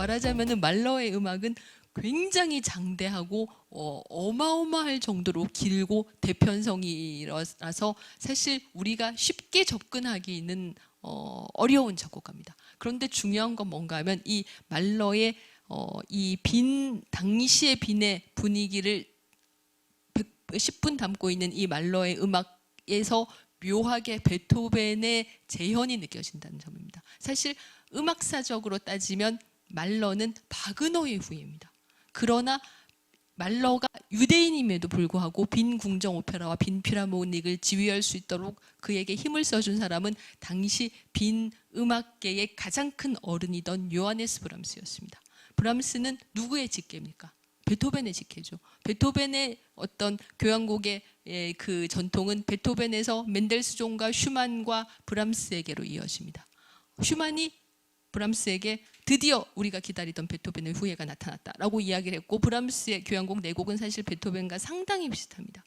말하자면은 말러의 음악은 굉장히 장대하고 어마어마할 정도로 길고 대편성이라서 사실 우리가 쉽게 접근하기는 어려운 작곡가입니다. 그런데 중요한 건 뭔가 하면 이 말러의 이 당시의 빈의 분위기를 10분 담고 있는 이 말러의 음악에서 묘하게 베토벤의 재현이 느껴진다는 점입니다. 사실 음악사적으로 따지면 말러는 바그너의 후예입니다. 그러나 말러가 유대인임에도 불구하고 빈 궁정 오페라와 빈 필하모닉을 지휘할 수 있도록 그에게 힘을 써준 사람은 당시 빈 음악계의 가장 큰 어른이던 요하네스 브람스였습니다. 브람스는 누구의 직계입니까? 베토벤의 직계죠. 베토벤의 어떤 교향곡의 그 전통은 베토벤에서 멘델스존과 슈만과 브람스에게로 이어집니다. 슈만이 브람스에게 드디어 우리가 기다리던 베토벤의 후예가 나타났다라고 이야기를 했고, 브람스의 교향곡 4곡은 사실 베토벤과 상당히 비슷합니다.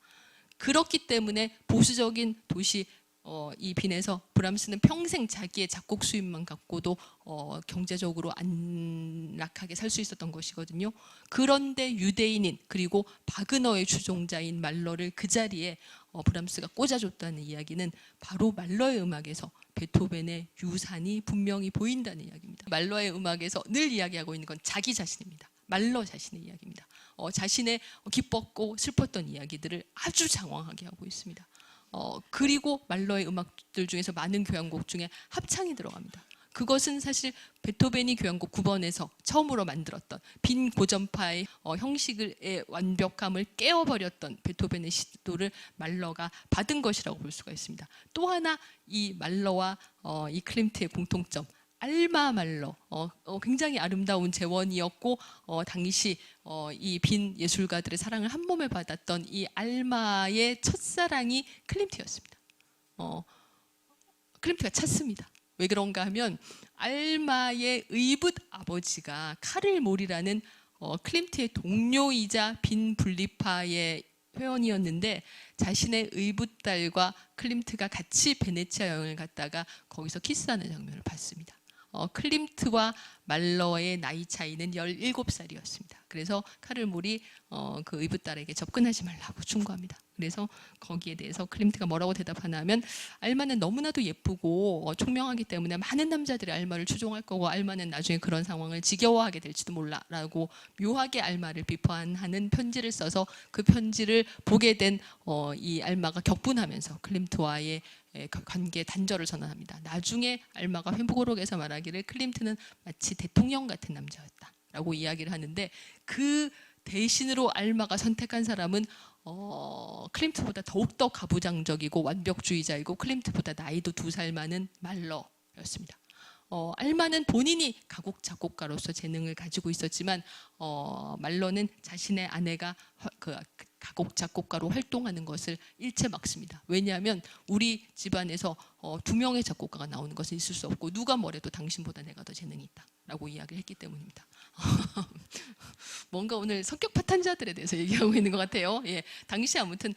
그렇기 때문에 보수적인 도시 이 빈에서 브람스는 평생 자기의 작곡 수입만 갖고도 경제적으로 안락하게 살 수 있었던 것이거든요. 그런데 유대인인 그리고 바그너의 주종자인 말러를 그 자리에 브람스가 꽂아줬다는 이야기는 바로 말러의 음악에서 베토벤의 유산이 분명히 보인다는 이야기입니다. 말러의 음악에서 늘 이야기하고 있는 건 자기 자신입니다. 말러 자신의 이야기입니다. 자신의 기뻤고 슬펐던 이야기들을 아주 장황하게 하고 있습니다. 그리고 말러의 음악들 중에서 많은 교향곡 중에 합창이 들어갑니다. 그것은 사실 베토벤이 교향곡 9번에서 처음으로 만들었던 빈 고전파의 형식의 완벽함을 깨워버렸던 베토벤의 시도를 말러가 받은 것이라고 볼 수가 있습니다. 또 하나 이 말러와 이 클림트의 공통점, 알마 말러, 굉장히 아름다운 재원이었고 당시 이 빈 예술가들의 사랑을 한 몸에 받았던 이 알마의 첫사랑이 클림트였습니다. 클림트가 찾습니다. 왜 그런가 하면 알마의 의붓 아버지가 카를 몰이라는 클림트의 동료이자 빈 분리파의 회원이었는데, 자신의 의붓딸과 클림트가 같이 베네치아 여행을 갔다가 거기서 키스하는 장면을 봤습니다. 클림트와 말러의 나이 차이는 17살이었습니다. 그래서 카를 몰이 그 의붓딸에게 접근하지 말라고 충고합니다. 그래서 거기에 대해서 클림트가 뭐라고 대답하나 하면, 알마는 너무나도 예쁘고 총명하기 때문에 많은 남자들이 알마를 추종할 거고 알마는 나중에 그런 상황을 지겨워하게 될지도 몰라 라고 묘하게 알마를 비판하는 편지를 써서 그 편지를 보게 된 이 알마가 격분하면서 클림트와의 관계 단절을 선언합니다. 나중에 알마가 회고록에서 말하기를 클림트는 마치 대통령 같은 남자였다라고 이야기를 하는데, 그 대신으로 알마가 선택한 사람은 클림트보다 더욱더 가부장적이고 완벽주의자이고 클림트보다 나이도 2살 많은 말러였습니다. 알마는 본인이 가곡 작곡가로서 재능을 가지고 있었지만 말러는 자신의 아내가 그 가곡 작곡가로 활동하는 것을 일체 막습니다. 왜냐하면 우리 집안에서 2명의 작곡가가 나오는 것은 있을 수 없고 누가 뭐래도 당신보다 내가 더 재능이 있다 라고 이야기를 했기 때문입니다. 뭔가 오늘 성격 파탄자들에 대해서 얘기하고 있는 것 같아요. 예, 당시 아무튼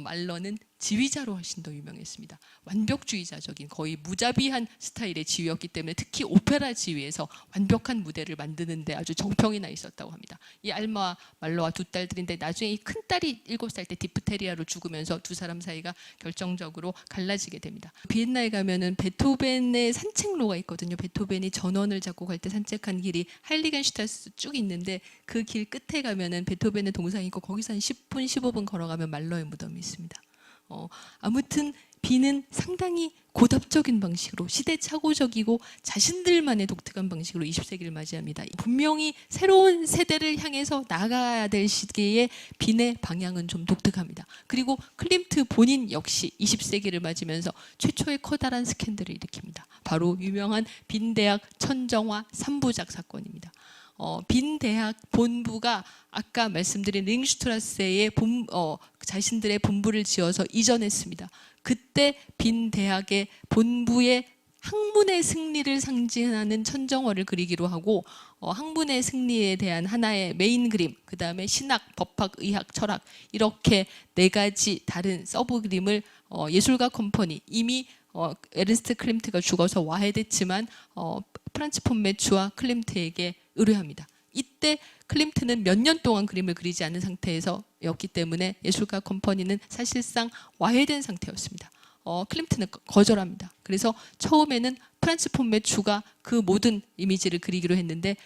말러는 지휘자로 훨씬 더 유명했습니다. 완벽주의자적인 거의 무자비한 스타일의 지휘였기 때문에 특히 오페라 지휘에서 완벽한 무대를 만드는데 아주 정평이 나 있었다고 합니다. 이 알마와 말러와 2딸들인데 나중에 이 큰 딸이 7살 때 디프테리아로 죽으면서 두 사람 사이가 결정적으로 갈라지게 됩니다. 비엔나에 가면은 베토벤의 산책로가 있거든요. 베토벤이 전원을 작곡할 때 산책한 길이 하일리겐슈타스 쭉 있는데 그 길 끝에 가면은 베토벤의 동상이 있고 거기서 한 10분, 15분 걸어가면 말러의 무덤이 있습니다. 아무튼 빈은 상당히 고답적인 방식으로 시대착오적이고 자신들만의 독특한 방식으로 20세기를 맞이합니다. 분명히 새로운 세대를 향해서 나가야 될 시기에 빈의 방향은 좀 독특합니다. 그리고 클림트 본인 역시 20세기를 맞으면서 최초의 커다란 스캔들을 일으킵니다. 바로 유명한 빈 대학 천정화 3부작 사건입니다. 빈 대학 본부가 아까 말씀드린 링슈트라세에 자신들의 본부를 지어서 이전했습니다. 그때 빈 대학의 본부의 학문의 승리를 상징하는 천정화를 그리기로 하고 학문의 승리에 대한 하나의 메인 그림, 그 다음에 신학, 법학, 의학, 철학 이렇게 4가지 다른 서브 그림을 예술가 컴퍼니, 이미 에른스트 클림트가 죽어서 와해됐지만 프란츠 폰 메추와 클림트에게 의뢰합니다. 이때 클림트는 몇 년 동안 그림을 그리지 않은 상태에서였기 때문에 예술가 컴퍼니는 사실상 와해된 상태였습니다. 클림트는 거절합니다. 그래서 처음에는 프란츠 폰 메추가 그 모든 이미지를 그리기로 했는데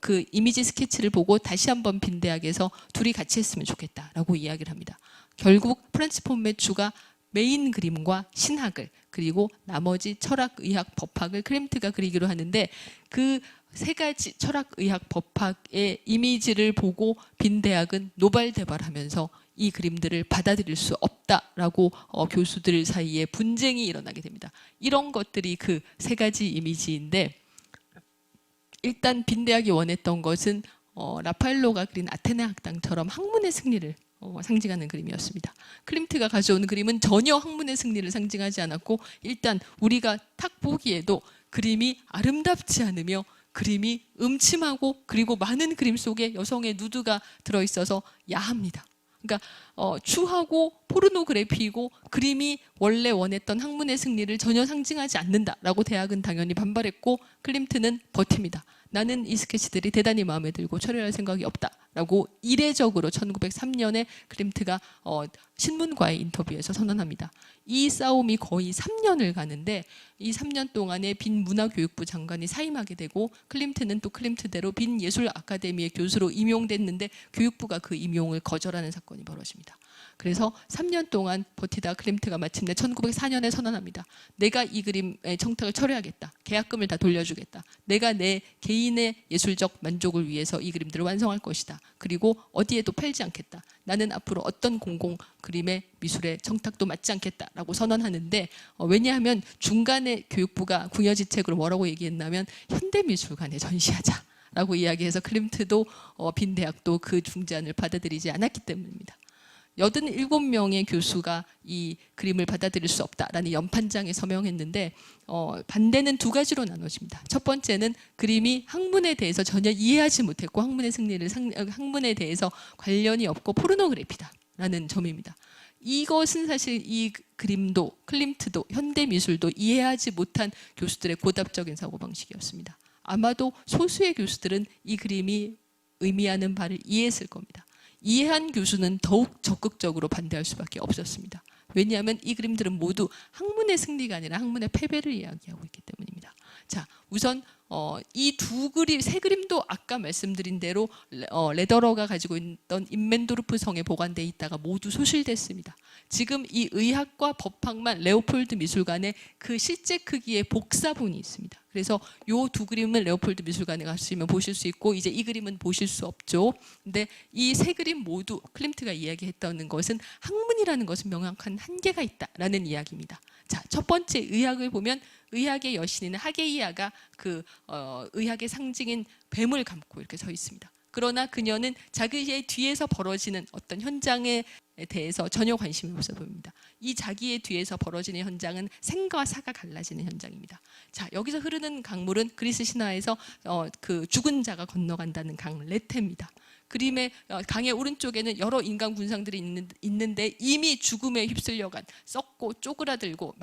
그 이미지 스케치를 보고 다시 한번 빈대학에서 둘이 같이 했으면 좋겠다라고 이야기를 합니다. 결국 프란츠 폰 메추가 메인 그림과 신학을 그리고 나머지 철학, 의학, 법학을 클림트가 그리기로 하는데 그 세 가지 철학, 의학, 법학의 이미지를 보고 빈대학은 노발대발하면서 이 그림들을 받아들일 수 없다라고 교수들 사이에 분쟁이 일어나게 됩니다. 이런 것들이 그 세 가지 이미지인데 일단 빈대학이 원했던 것은 라파엘로가 그린 아테네 학당처럼 학문의 승리를 상징하는 그림이었습니다. 클림트가 가져오는 그림은 전혀 학문의 승리를 상징하지 않았고 일단 우리가 탁 보기에도 그림이 아름답지 않으며 그림이 음침하고 그리고 많은 그림 속에 여성의 누드가 들어있어서 야합니다. 그러니까 추하고 포르노그래피이고 그림이 원래 원했던 학문의 승리를 전혀 상징하지 않는다라고 대학은 당연히 반발했고 클림트는 버팁니다. 나는 이 스케치들이 대단히 마음에 들고 처리할 생각이 없다라고 이례적으로 1903년에 클림트가 신문과의 인터뷰에서 선언합니다. 이 싸움이 거의 3년을 가는데 이 3년 동안에 빈 문화교육부 장관이 사임하게 되고 클림트는 또 클림트대로 빈 예술 아카데미의 교수로 임용됐는데 교육부가 그 임용을 거절하는 사건이 벌어집니다. 그래서 3년 동안 버티다 클림트가 마침내 1904년에 선언합니다. 내가 이 그림의 청탁을 철회하겠다. 계약금을 다 돌려주겠다. 내가 내 개인의 예술적 만족을 위해서 이 그림들을 완성할 것이다. 그리고 어디에도 팔지 않겠다. 나는 앞으로 어떤 공공 그림의 미술의 청탁도 맞지 않겠다라고 선언하는데 왜냐하면 중간에 교육부가 궁여지책으로 뭐라고 얘기했냐면 현대미술관에 전시하자 라고 이야기해서 클림트도 빈 대학도 그 중재안을 받아들이지 않았기 때문입니다. 87명의 교수가 이 그림을 받아들일 수 없다라는 연판장에 서명했는데 반대는 두 가지로 나눠집니다. 첫 번째는 그림이 학문에 대해서 전혀 이해하지 못했고 학문에 대해서 관련이 없고 포르노그래피다라는 점입니다. 이것은 사실 이 그림도 클림트도 현대미술도 이해하지 못한 교수들의 고답적인 사고방식이었습니다. 아마도 소수의 교수들은 이 그림이 의미하는 바를 이해했을 겁니다. 이해한 교수는 더욱 적극적으로 반대할 수밖에 없었습니다. 왜냐하면 이 그림들은 모두 학문의 승리가 아니라 학문의 패배를 이야기하고 있기 때문입니다. 자, 우선 이 세 그림도 아까 말씀드린 대로 레더러가 가지고 있던 임멘도르프 성에 보관돼 있다가 모두 소실됐습니다. 지금 이 의학과 법학만 레오폴드 미술관에 그 실제 크기의 복사본이 있습니다. 그래서 이 두 그림은 레오폴드 미술관에 가시면 보실 수 있고 이제 이 그림은 보실 수 없죠. 근데 이 세 그림 모두 클림트가 이야기했다는 것은 학문이라는 것은 명확한 한계가 있다라는 이야기입니다. 자, 첫 번째 의학을 보면 의학의 여신인 하게이아가 그 의학의 상징인 뱀을 감고 이렇게 서 있습니다. 그러나 그녀는 자기의 뒤에서 벌어지는 어떤 현장에 대해서 전혀 관심이 없어 보입니다. 이 자기의 뒤에서 벌어지는 현장은 생과 사가 갈라지는 현장입니다. 자, 여기서 흐르는 강물은 그리스 신화에서 그 죽은 자가 건너간다는 강 레테입니다. 그림의 강의 오른쪽에는 여러 인간 군상들이 있는데 이미 죽음에 휩쓸려간 썩고 쪼그라들고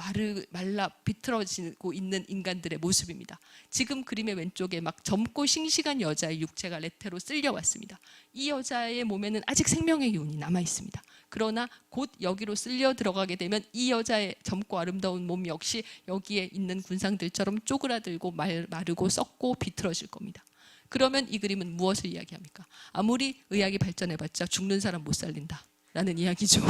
말라 비틀어지고 있는 인간들의 모습입니다. 지금 그림의 왼쪽에 막 젊고 싱싱한 여자의 육체가 레테로 쓸려왔습니다. 이 여자의 몸에는 아직 생명의 기운이 남아 있습니다. 그러나 곧 여기로 쓸려 들어가게 되면 이 여자의 젊고 아름다운 몸 역시 여기에 있는 군상들처럼 쪼그라들고 마르고 썩고 비틀어질 겁니다. 그러면 이 그림은 무엇을 이야기합니까? 아무리 의학이 발전해봤자 죽는 사람 못 살린다라는 이야기죠.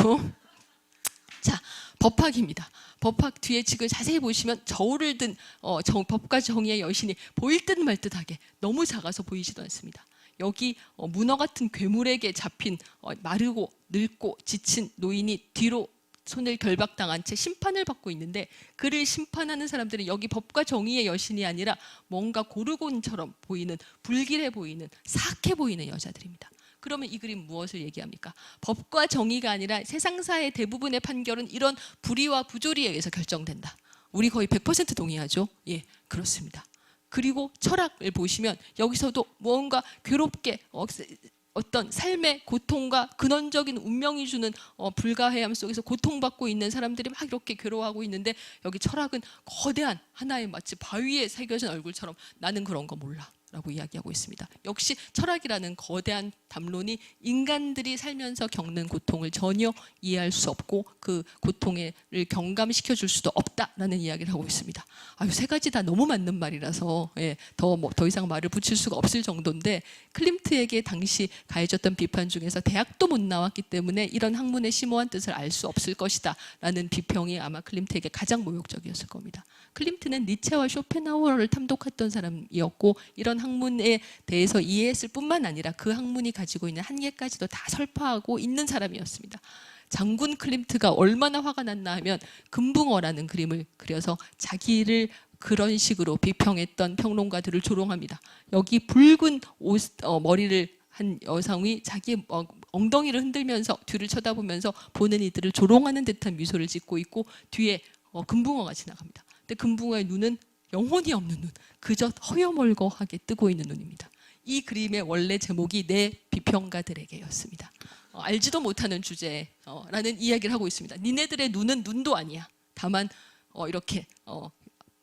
자, 법학입니다. 법학 뒤에 지금 자세히 보시면 저울을 든 법과 정의의 여신이 보일 듯 말 듯하게 너무 작아서 보이지도 않습니다. 여기 문어 같은 괴물에게 잡힌 마르고 늙고 지친 노인이 뒤로 손을 결박당한 채 심판을 받고 있는데 그를 심판하는 사람들은 여기 법과 정의의 여신이 아니라 뭔가 고르곤처럼 보이는 불길해 보이는 사악해 보이는 여자들입니다. 그러면 이 그림 무엇을 얘기합니까? 법과 정의가 아니라 세상사의 대부분의 판결은 이런 불의와 부조리에 의해서 결정된다. 우리 거의 100% 동의하죠? 예, 그렇습니다. 그리고 철학을 보시면 여기서도 뭔가 괴롭게 어떤 삶의 고통과 근원적인 운명이 주는 불가해함 속에서 고통받고 있는 사람들이 막 이렇게 괴로워하고 있는데, 여기 철학은 거대한 하나의 마치 바위에 새겨진 얼굴처럼 나는 그런 거 몰라 라고 이야기하고 있습니다. 역시 철학이라는 거대한 담론이 인간들이 살면서 겪는 고통을 전혀 이해할 수 없고 그 고통을 경감시켜 줄 수도 없다라는 이야기를 하고 있습니다. 아유, 세 가지 다 너무 맞는 말이라서 더 이상 말을 붙일 수가 없을 정도인데, 클림트에게 당시 가해졌던 비판 중에서 대학도 못 나왔기 때문에 이런 학문의 심오한 뜻을 알 수 없을 것이다 라는 비평이 아마 클림트에게 가장 모욕적이었을 겁니다. 클림트는 니체와 쇼펜하우어를 탐독했던 사람이었고, 이런 학문에 대해서 이해했을 뿐만 아니라 그 학문이 가지고 있는 한계까지도 다 설파하고 있는 사람이었습니다. 장군 클림트가 얼마나 화가 났나 하면 금붕어라는 그림을 그려서 자기를 그런 식으로 비평했던 평론가들을 조롱합니다. 여기 붉은 머리를 한 여성이 자기 엉덩이를 흔들면서 뒤를 쳐다보면서 보는 이들을 조롱하는 듯한 미소를 짓고 있고, 뒤에 금붕어가 지나갑니다. 근데 금붕어의 눈은 영혼이 없는 눈, 그저 허여멀거하게 뜨고 있는 눈입니다. 이 그림의 원래 제목이 내 비평가들에게였습니다. 알지도 못하는 주제라는 이야기를 하고 있습니다. 니네들의 눈은 눈도 아니야. 다만 이렇게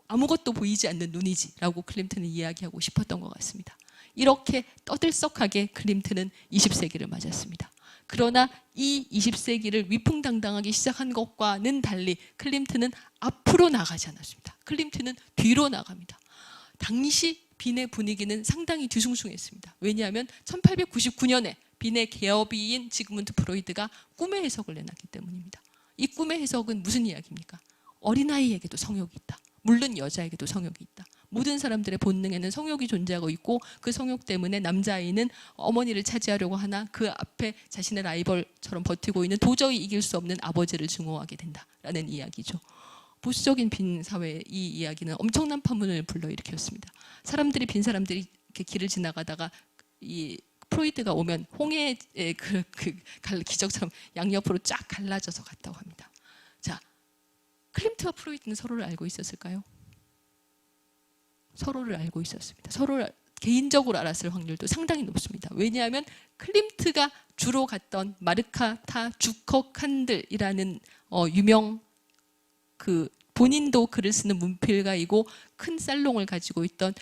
아무것도 보이지 않는 눈이지 라고 클림트는 이야기하고 싶었던 것 같습니다. 이렇게 떠들썩하게 클림트는 20세기를 맞았습니다. 그러나 이 20세기를 위풍당당하게 시작한 것과는 달리 클림트는 앞으로 나가지 않았습니다. 클림트는 뒤로 나갑니다. 당시 빈의 분위기는 상당히 뒤숭숭했습니다. 왜냐하면 1899년에 빈의 개업이인 지그문트 프로이드가 꿈의 해석을 내놨기 때문입니다. 이 꿈의 해석은 무슨 이야기입니까? 어린아이에게도 성욕이 있다. 물론 여자에게도 성욕이 있다. 모든 사람들의 본능에는 성욕이 존재하고 있고, 그 성욕 때문에 남자아이는 어머니를 차지하려고 하나 그 앞에 자신의 라이벌처럼 버티고 있는 도저히 이길 수 없는 아버지를 증오하게 된다라는 이야기죠. 보수적인 빈 사회의 이 이야기는 엄청난 파문을 불러일으켰습니다. 빈 사람들이 이렇게 길을 지나가다가 이 프로이드가 오면 홍해의 기적처럼 양옆으로 쫙 갈라져서 갔다고 합니다. 자, 클림트와 프로이드는 서로를 알고 있었을까요? 서로를 알고 있었습니다. 서로를 개인적으로 알았을 확률도 상당히 높습니다. 왜냐하면 클림트가 주로 갔던 마르카타 주커 칸들이라는 유명 본인도 글을 쓰는 문필가이고 큰 살롱을 가지고 있던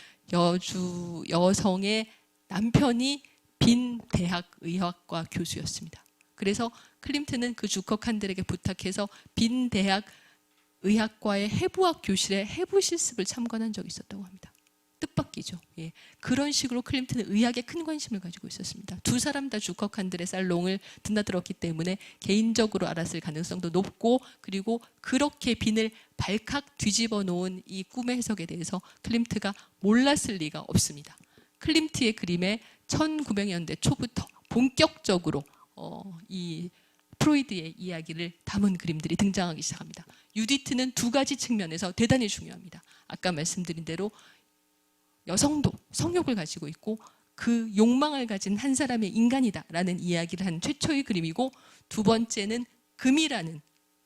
여성의 남편이 빈 대학 의학과 교수였습니다. 그래서 클림트는 그 주커 칸들에게 부탁해서 빈 대학 의학과의 해부학 교실에 해부 실습을 참관한 적이 있었다고 합니다. 뜻밖이죠. 그런 식으로 클림트는 의학에 큰 관심을 가지고 있었습니다. 두 사람 다 주커 칸들의 살롱을 드나들었기 때문에 개인적으로 알았을 가능성도 높고, 그리고 그렇게 빈을 발칵 뒤집어 놓은 이 꿈의 해석에 대해서 클림트가 몰랐을 리가 없습니다. 클림트의 그림에 1900년대 초부터 본격적으로 이 프로이드의 이야기를 담은 그림들이 등장하기 시작합니다. 유디트는 두 가지 측면에서 대단히 중요합니다. 아까 말씀드린 대로 여성도 성욕을 가지고 있고 그 욕망을 가진 한 사람의 인간이다라는 이야기를 한 최초의 그림이고, 두 번째는 금이라는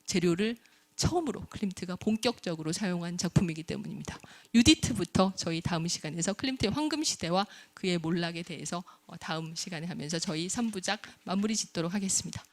재료를 처음으로 클림트가 본격적으로 사용한 작품이기 때문입니다. 유디트부터 저희 다음 시간에서 클림트의 황금시대와 그의 몰락에 대해서 다음 시간에 하면서 저희 3부작 마무리 짓도록 하겠습니다.